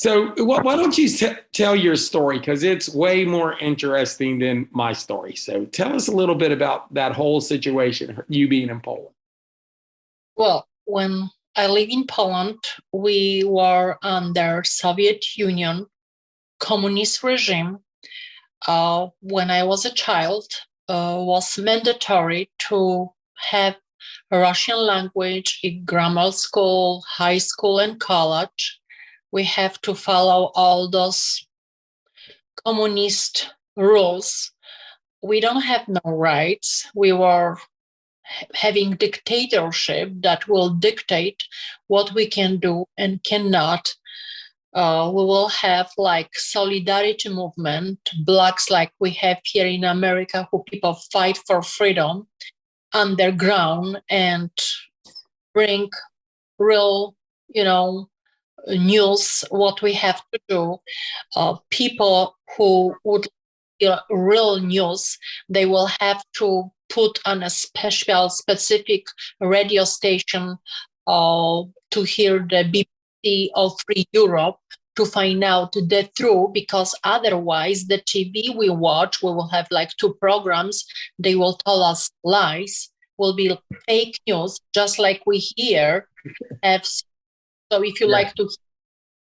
So why don't you tell your story? Because it's way more interesting than my story. So tell us a little bit about that whole situation, you being in Poland. Well, when I live in Poland, we were under Soviet Union communist regime. When I was a child, was mandatory to have Russian language in grammar school, high school, and college. We have to follow all those communist rules. We don't have no rights. We were having dictatorship that will dictate what we can do and cannot. We will have like solidarity movement, blacks like we have here in America, who people fight for freedom underground and bring real, news, what we have to do. People who would real news, they will have to put on a specific radio station to hear the BBC of Free Europe to find out the truth, because otherwise the TV we watch, we will have like two programs, they will tell us lies, will be fake news, just like we here have. So if you like to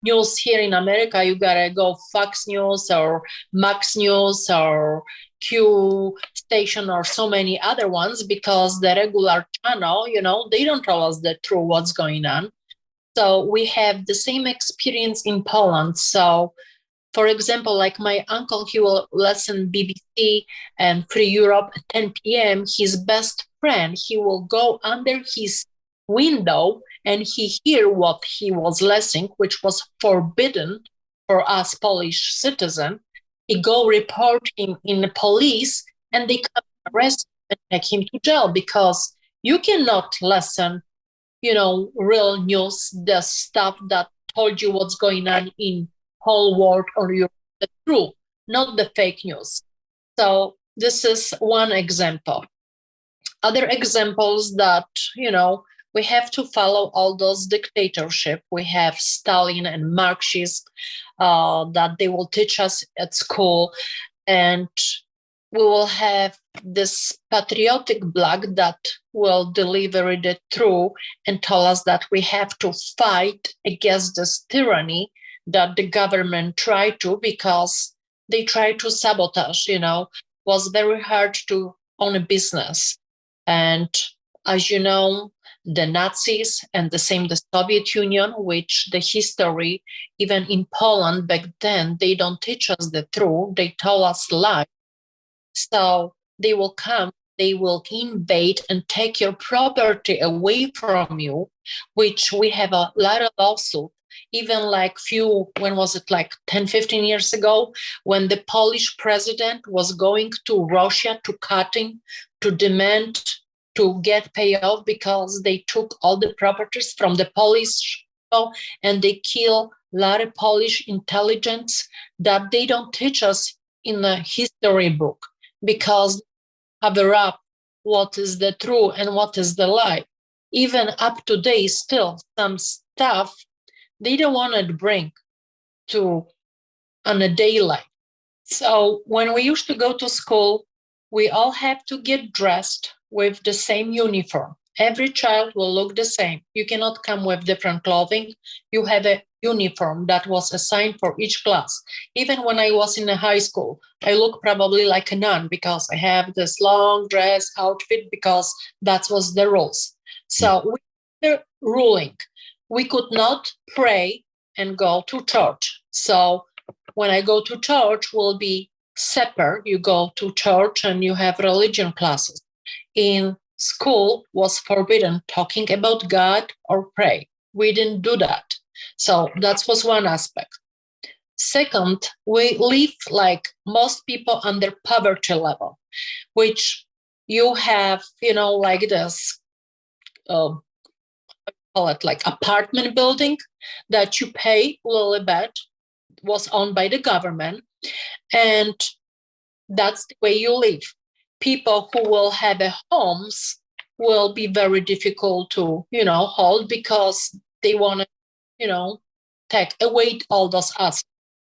news here in America, you gotta go Fox News or Max News or Q station or so many other ones, because the regular channel, they don't tell us the truth what's going on. So we have the same experience in Poland. So, for example, like my uncle, he will listen BBC and Free Europe at 10 p.m. His best friend, he will go under his window and he hear what he was listening, which was forbidden for us Polish citizen. He go report him in the police and they come arrest him and take him to jail, because you cannot listen, real news, the stuff that told you what's going on in whole world, or the truth, not the fake news. So this is one example. Other examples that, we have to follow all those dictatorship. We have Stalin and Marxism that they will teach us at school. And we will have this patriotic black that will deliver the truth and tell us that we have to fight against this tyranny that the government try to, because they try to sabotage, was very hard to own a business. And as you know, the Nazis and the Soviet Union, which the history, even in Poland back then, they don't teach us the truth. They tell us lies. So they will come, they will invade and take your property away from you, which we have a lot of lawsuits. Even like when was it, like 10, 15 years ago, when the Polish president was going to Russia to cutting, to demand to get payoff, because they took all the properties from the Polish people and they kill a lot of Polish intelligence that they don't teach us in the history book, because cover up what is the truth and what is the lie. Even up to date, still some stuff they don't want to bring to on a daylight. So when we used to go to school, we all have to get dressed with the same uniform. Every child will look the same. You cannot come with different clothing. You have a uniform that was assigned for each class. Even when I was in a high school, I look probably like a nun, because I have this long dress outfit, because that was the rules. So we were ruling. We could not pray and go to church. So when I go to church, will be separate. You go to church and you have religion classes. In school was forbidden talking about God or pray. We didn't do that. So that was one aspect. Second, we live like most people under poverty level, which you have, like this, call it like apartment building that you pay a little bit, was owned by the government. And that's the way you live. People who will have a homes will be very difficult to, hold, because they want to, tax, await all those assets.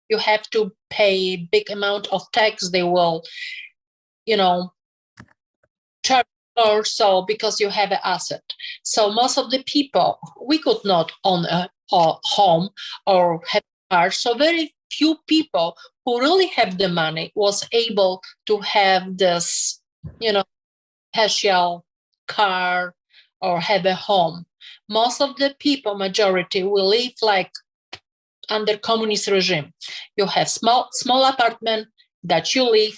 You have to pay a big amount of tax. They will, charge or so because you have an asset. So most of the people, we could not own a home or have a car. So very few people who really have the money was able to have this, special car or have a home. Most of the people, majority, will live like under communist regime. You have small apartment that you live,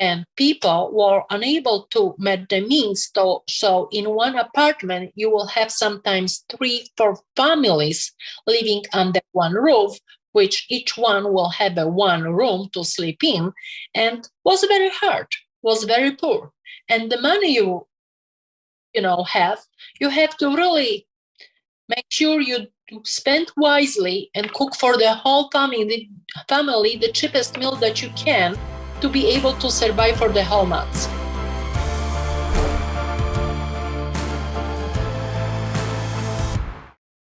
and people were unable to meet the means. So in one apartment, you will have sometimes 3-4 families living under one roof, which each one will have a one room to sleep in, and was very hard, was very poor. And the money you have to really make sure you spend wisely and cook for the whole family the cheapest meal that you can to be able to survive for the whole month.